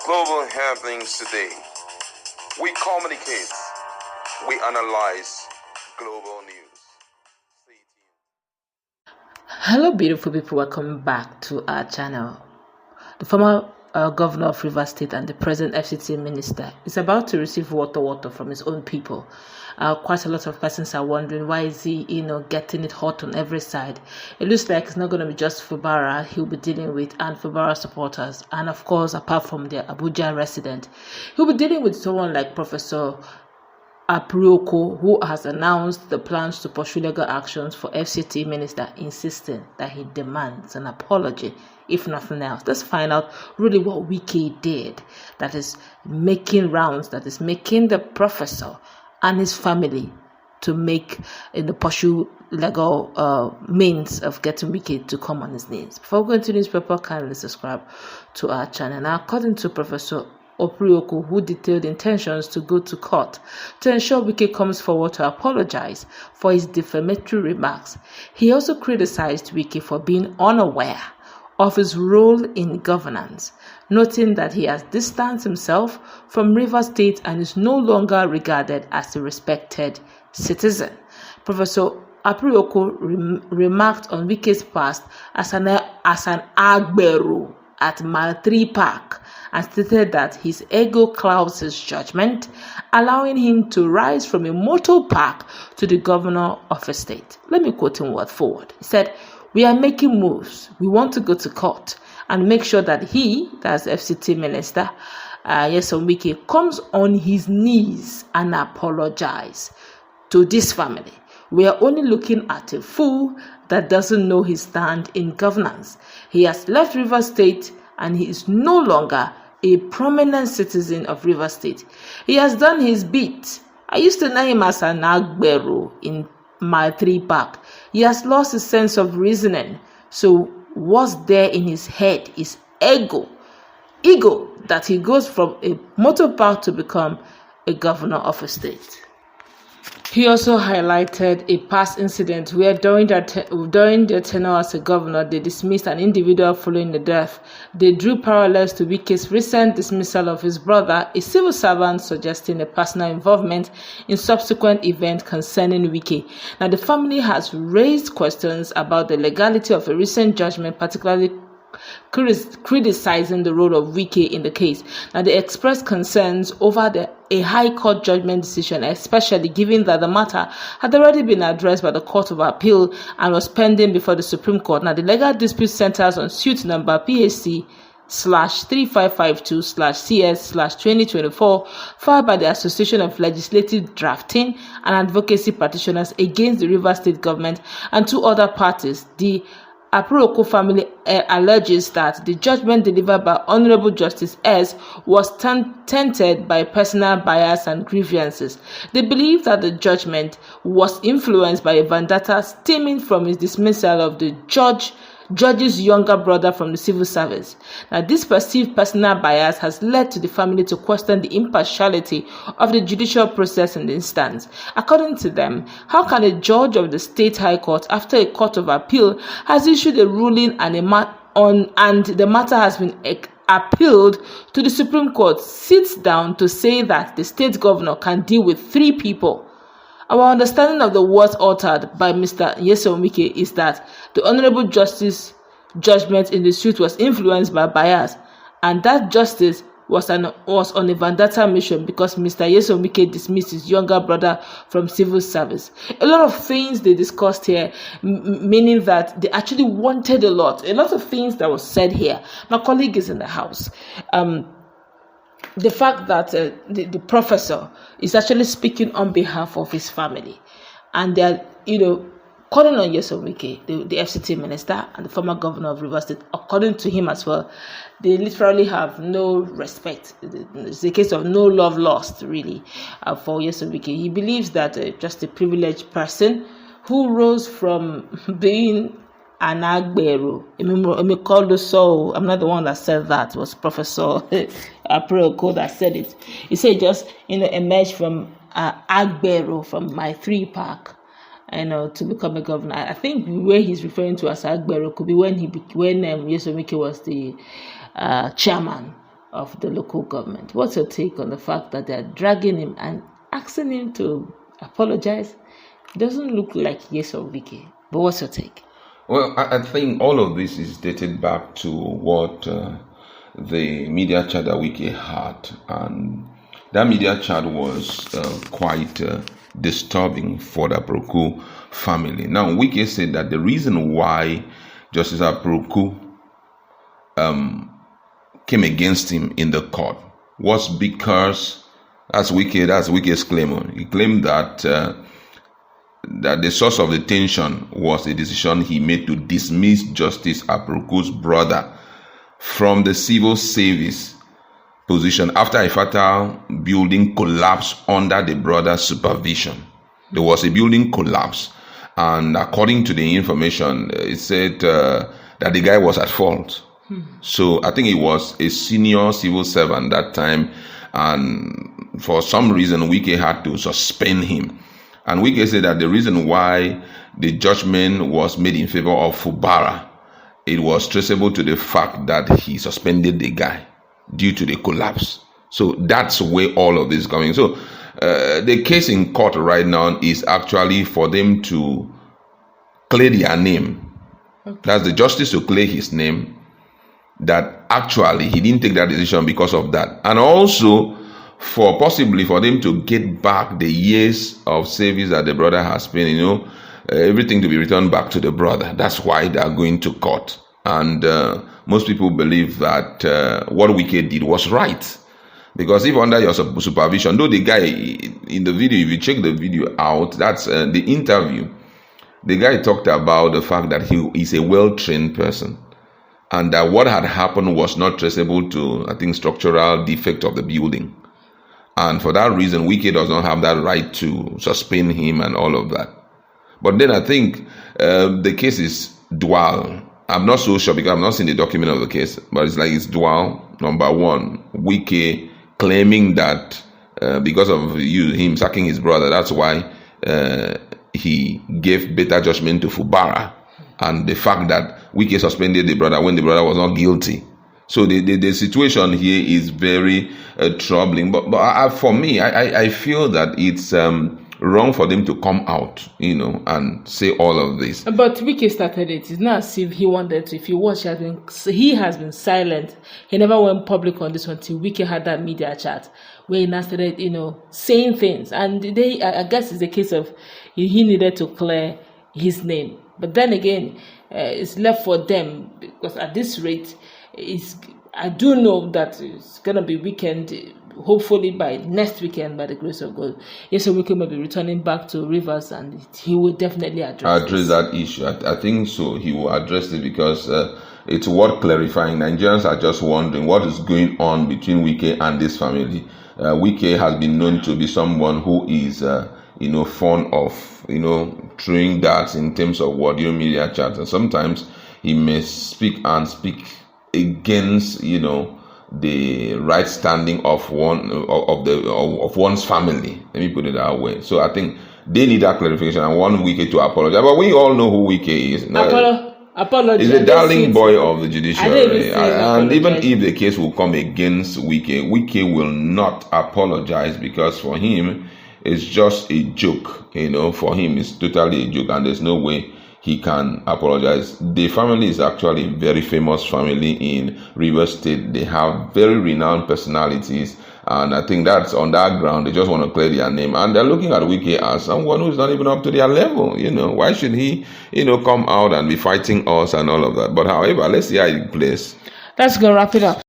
global happenings today. We communicate, we analyze global news. Stay tuned. Hello beautiful people, welcome back to our channel. The former governor of Rivers State and the present FCT minister is about to receive water from his own people. Quite a lot of persons are wondering why is he getting it hot on every side. It looks like it's not going to be just Fubara he'll be dealing with and Fubara supporters, and of course apart from the Abuja resident, he'll be dealing with someone like Professor Aprioku, who has announced the plans to pursue legal actions for FCT minister, insisting that he demands an apology, if nothing else. Let's find out really what Wike did that is making rounds, that is making the professor and his family to make in the pursue legal means of getting Wike to come on his knees. Before going to newspaper, kindly subscribe to our channel. Now, according to Professor Aprioku, who detailed intentions to go to court to ensure Wike comes forward to apologize for his defamatory remarks. He also criticized Wike for being unaware of his role in governance, noting that he has distanced himself from Rivers State and is no longer regarded as a respected citizen. Professor Aprioku remarked on Wike's past as an Agbero at Mile3 Park, and stated that his ego clouds his judgment, allowing him to rise from a motor park to the governor of a state. Let me quote him word for word. He said, "We are making moves. We want to go to court and make sure that he, that's FCT Minister Nyesom Wike, comes on his knees and apologize to this family. We are only looking at a fool that doesn't know his stand in governance. He has left Rivers State and he is no longer a prominent citizen of Rivers State. He has done his bit. I used to know him as an Agbero in Mile3 Park. He has lost his sense of reasoning. So what's there in his head is ego that he goes from a motor park to become a governor of a state." He also highlighted a past incident where during their tenure as a governor, they dismissed an individual following the death. They drew parallels to Wike's recent dismissal of his brother, a civil servant, suggesting a personal involvement in subsequent events concerning Wike. Now, the family has raised questions about the legality of a recent judgment, particularly criticizing the role of Wike in the case. Now, they expressed concerns over a High Court judgment decision, especially given that the matter had already been addressed by the Court of Appeal and was pending before the Supreme Court. Now, the legal dispute centers on suit number PHC/3552/CS/2024 filed by the Association of Legislative Drafting and Advocacy Practitioners against the Rivers State government and two other parties. The Aprioku family alleges that the judgment delivered by Honorable Justice S was tainted by personal bias and grievances. They believe that the judgment was influenced by a vendetta stemming from his dismissal of the judge's younger brother from the civil service. Now, this perceived personal bias has led to the family to question the impartiality of the judicial process in the instance. According to them, how can a judge of the state high court, after a court of appeal has issued a ruling and the matter has been appealed to the Supreme Court, sit down to say that the state governor can deal with three people? Our understanding of the words uttered by Mr. Nyesom Wike is that the Honorable Justice judgment in the suit was influenced by bias, and that justice was on a vendetta mission because Mr. Nyesom Wike dismissed his younger brother from civil service. A lot of things they discussed here, meaning that they actually wanted a lot of things that was said here. My colleague is in the house. The fact that the professor is actually speaking on behalf of his family, and they're calling on Nyesom Wike, the FCT minister and the former governor of Rivers State. According to him as well, they literally have no respect. It's a case of no love lost, really, for Nyesom Wike. He believes that just a privileged person who rose from being an Agbero. I'm not the one that said that. It was Professor Aprioku that said it. He said just emerged from Agbero, from Mile3 Park, to become a governor. I think where he's referring to as Agbero could be when Nyesom Wike was the chairman of the local government. What's your take on the fact that they're dragging him and asking him to apologize? It doesn't look like Nyesom Wike, but what's your take? Well, I think all of this is dated back to what the media chat that Wike had, and that media chat was quite disturbing for the Aprioku family. Now, Wike said that the reason why Justice Aprioku came against him in the court was because, that's Wike's claim. He claimed that that the source of the tension was a decision he made to dismiss Justice Aprioku's brother from the civil service position after a fatal building collapsed under the brother's supervision. There was a building collapse, and according to the information, it said that the guy was at fault. So I think he was a senior civil servant that time, and for some reason Wike had to suspend him. And Wike said that the reason why the judgment was made in favor of Fubara, it was traceable to the fact that he suspended the guy due to the collapse. So that's where all of this is coming. So the case in court right now is actually for them to clear their name. Okay. That's the justice to clear his name, that actually he didn't take that decision because of that. And also possibly for them to get back the years of service that the brother has spent, everything to be returned back to the brother. That's why they are going to court. And most people believe that what Wike did was right. Because if under your supervision, though the guy in the video, if you check the video out, that's the interview, the guy talked about the fact that he is a well-trained person, and that what had happened was not traceable to, I think, structural defect of the building. And for that reason, Wike does not have that right to suspend him and all of that. But then I think the case is dual. I'm not so sure because I've not seen the document of the case, but it's dual. Number one, Wike claiming that because of him sacking his brother, that's why he gave better judgment to Fubara, and the fact that Wike suspended the brother when the brother was not guilty. So the situation here is very troubling. But for me, I feel that it's wrong for them to come out, and say all of this. But Wike started it. It's not as if he wanted to. If you watch, he has been silent. He never went public on this until Wike had that media chat where he now started, saying things. And I guess it's a case of he needed to clear his name. But then again, it's left for them, because at this rate, I do know that it's gonna be weekend. Hopefully by next weekend, by the grace of God, Nyesom Wike will be returning back to Rivers, and he will definitely address that issue. I think so. He will address it because it's worth clarifying. Nigerians are just wondering what is going on between Wike and this family. Wike has been known to be someone who is, fond of, throwing darts in terms of audio media chats, and sometimes he may speak against, the right standing of one's family. Let me put it that way. So I think they need that clarification. I want Wike to apologize. But we all know who Wike is. Apologize. He's a darling boy of the judiciary. And even if the case will come against Wike, Wike will not apologize, because for him, it's just a joke. For him, it's totally a joke, and there's no way he can apologize. The family is actually a very famous family in Rivers State. They have very renowned personalities, and I think that's on that ground. They just want to clear their name, and they're looking at Wike as someone who's not even up to their level. Why should he, come out and be fighting us and all of that? But however, let's see how it plays. Let's go wrap it up.